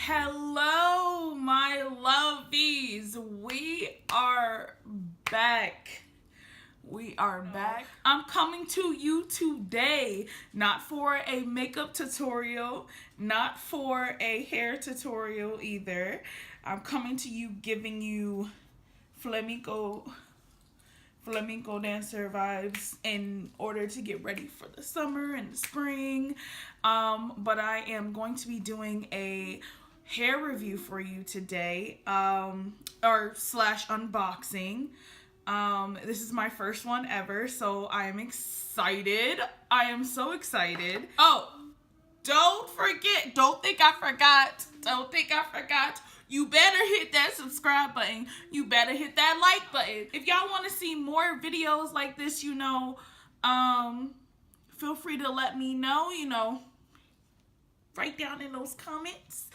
Hello, my lovies. We are back. I'm coming to you today, not for a makeup tutorial, not for a hair tutorial either. I'm coming to you giving you flamenco dancer vibes in order to get ready for the summer and the spring. But I am going to be doing a hair review for you today, or slash unboxing. This is my first one ever, so I am excited. I am so excited. Oh, don't think I forgot. You better hit that subscribe button. You better hit that like button. If y'all want to see more videos like this, feel free to let me know, write down in those comments.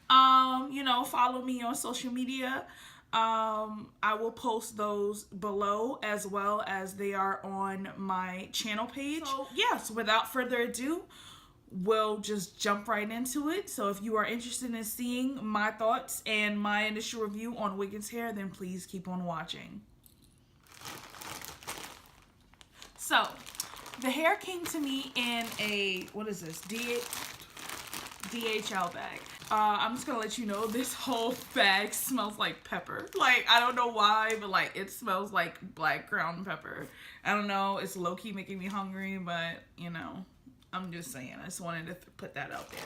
Follow me on social media. I will post those below as well as they are on my channel page. So, yes, without further ado, we'll just jump right into it. So if you are interested in seeing my thoughts and my initial review on Wiggins hair, then please keep on watching. So, the hair came to me in a, what is this, DHL bag. I'm just gonna let you know this whole bag smells like pepper. Like, I don't know why, but like it smells like black ground pepper. I don't know, it's low-key making me hungry, but I'm just saying, I just wanted to put that out there.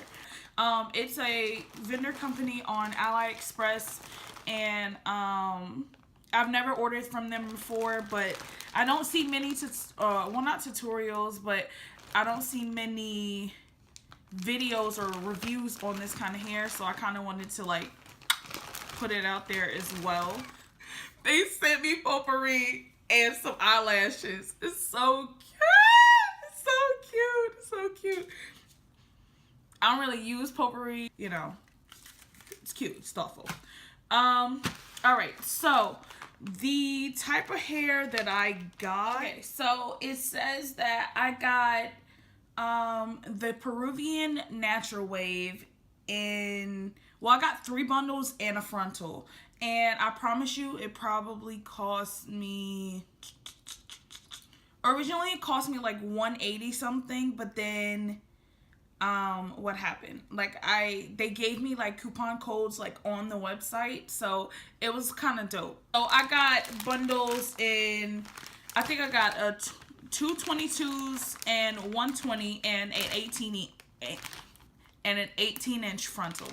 It's a vendor company on AliExpress, and I've never ordered from them before, but I don't see many, well, not tutorials, but I don't see many videos or reviews on this kind of hair, so I kind of wanted to like put it out there as well. They sent me potpourri and some eyelashes. It's so cute. It's so cute. I don't really use potpourri, it's cute, it's thoughtful. All right, so the type of hair that I got, okay, so it says that I got the Peruvian natural wave I got 3 bundles and a frontal, and I promise you it probably cost me, originally it cost me like $180 something, but then what happened, like they gave me like coupon codes like on the website, so it was kind of dope. So I got bundles in, I think I got a 222s and 120 and an 18-inch frontal.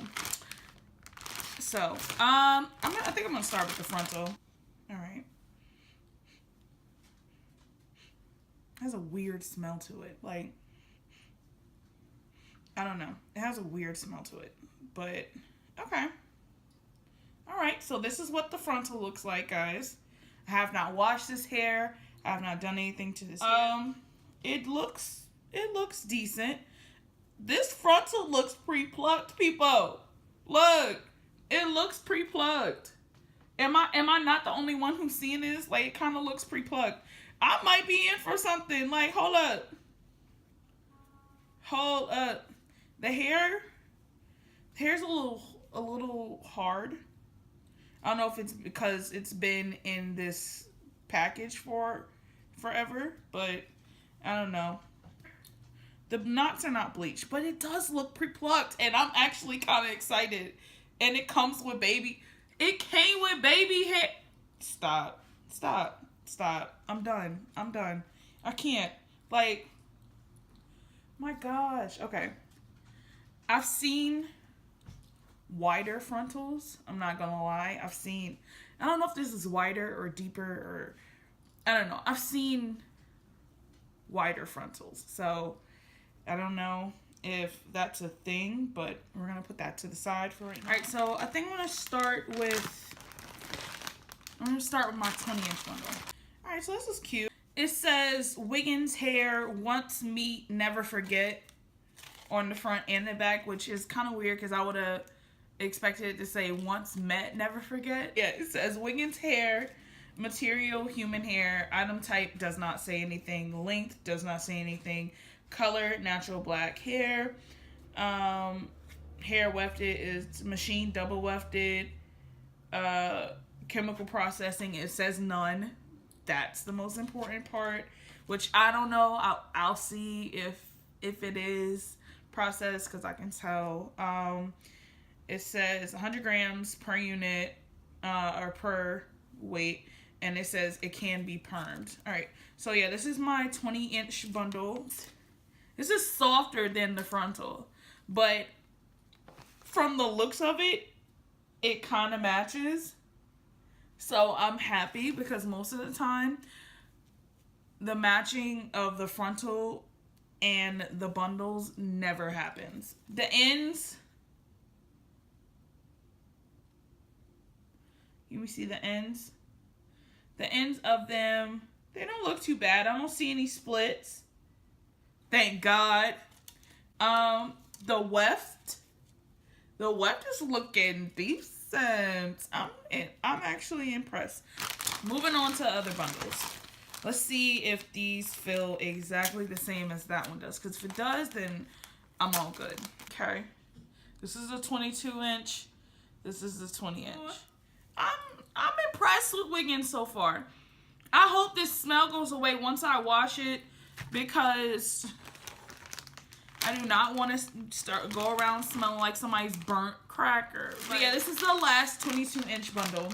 So I think I'm gonna start with the frontal. All right, it has a weird smell to it. Like, I don't know, it has a weird smell to it, but okay. All right, so this is what the frontal looks like, guys. I have not washed this hair. I have not done anything to this hair. It looks decent. This frontal looks pre-plucked, people. Look, it looks pre-plucked. Am I not the only one who's seeing this? Like, it kind of looks pre-plucked. I might be in for something. Like, hold up. The hair's a little hard. I don't know if it's because it's been in this package for forever, but I don't know. The knots are not bleached, but it does look pre-plucked, and I'm actually kind of excited. And it comes with baby. It came with baby hair. Stop. I'm done. I can't. Like, my gosh. Okay. I've seen wider frontals. I'm not gonna lie. I don't know if this is wider or deeper, or I don't know. I've seen wider frontals, so I don't know if that's a thing, but we're gonna put that to the side for right now. All right, so I think I'm gonna start with my 20-inch bundle. All right, so this is cute. It says Wiggins hair, once meet, never forget on the front and the back, which is kind of weird because I would have expected it to say once met, never forget. Yeah, it says Wiggins hair, material, human hair, item type does not say anything, length does not say anything, color, natural black hair, hair wefted is machine double wefted. Chemical processing, it says none. That's the most important part, which I don't know. I'll see if it is processed, because I can tell. It says 100 grams per unit, or per weight, and it says it can be permed. All right, so yeah, this is my 20-inch bundle. This is softer than the frontal, but from the looks of it, it kind of matches. So I'm happy, because most of the time, the matching of the frontal and the bundles never happens. The ends, you see the ends? The ends of them, they don't look too bad. I don't see any splits. Thank God. The weft is looking decent. I'm actually impressed. Moving on to other bundles. Let's see if these feel exactly the same as that one does. Because if it does, then I'm all good. Okay. This is a 22-inch. This is the 20-inch. I'm impressed with Wiggins so far. I hope this smell goes away once I wash it, because I do not want to go around smelling like somebody's burnt cracker. But yeah, this is the last 22-inch bundle.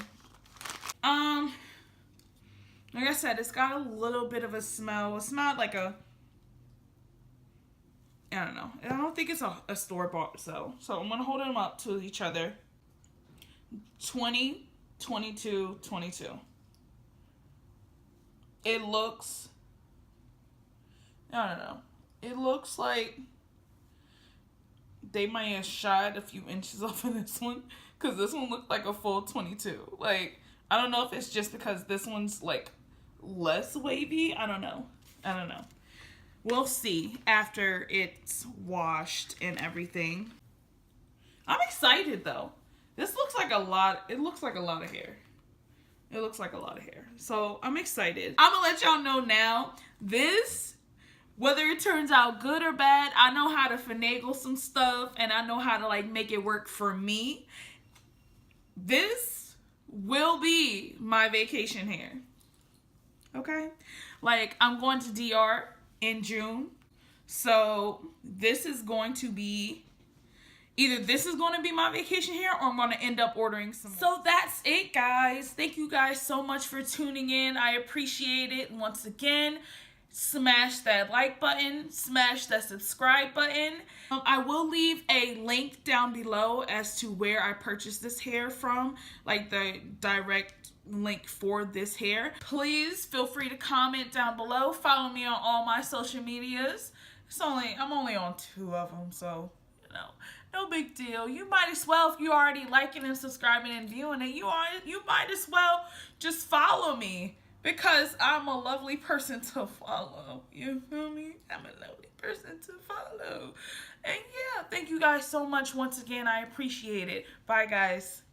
Like I said, it's got a little bit of a smell. It's not like a, I don't know. I don't think it's a store-bought. So I'm going to hold them up to each other. 20, 22, 22. It looks, I don't know. It looks like they might have shied a few inches off of this one, because this one looked like a full 22. Like, I don't know if it's just because this one's like less wavy. I don't know. We'll see after it's washed and everything. I'm excited though. This looks like a lot. It looks like a lot of hair. It looks like a lot of hair. So I'm excited. I'm gonna let y'all know now. This, whether it turns out good or bad, I know how to finagle some stuff, and I know how to like make it work for me. This will be my vacation hair. Okay? Like, I'm going to DR in June. So this is going to be, either this is going to be my vacation hair, or I'm going to end up ordering some more. So that's it, guys. Thank you guys so much for tuning in. I appreciate it. Once again, smash that like button, smash that subscribe button. I will leave a link down below as to where I purchased this hair from, like the direct link for this hair. Please feel free to comment down below. Follow me on all my social medias. I'm only on 2 of them, so you know, no big deal. You might as well, if you already liking and subscribing and viewing it, you might as well just follow me, because I'm a lovely person to follow. You feel me? I'm a lovely person to follow. And yeah, thank you guys so much once again. I appreciate it. Bye, guys.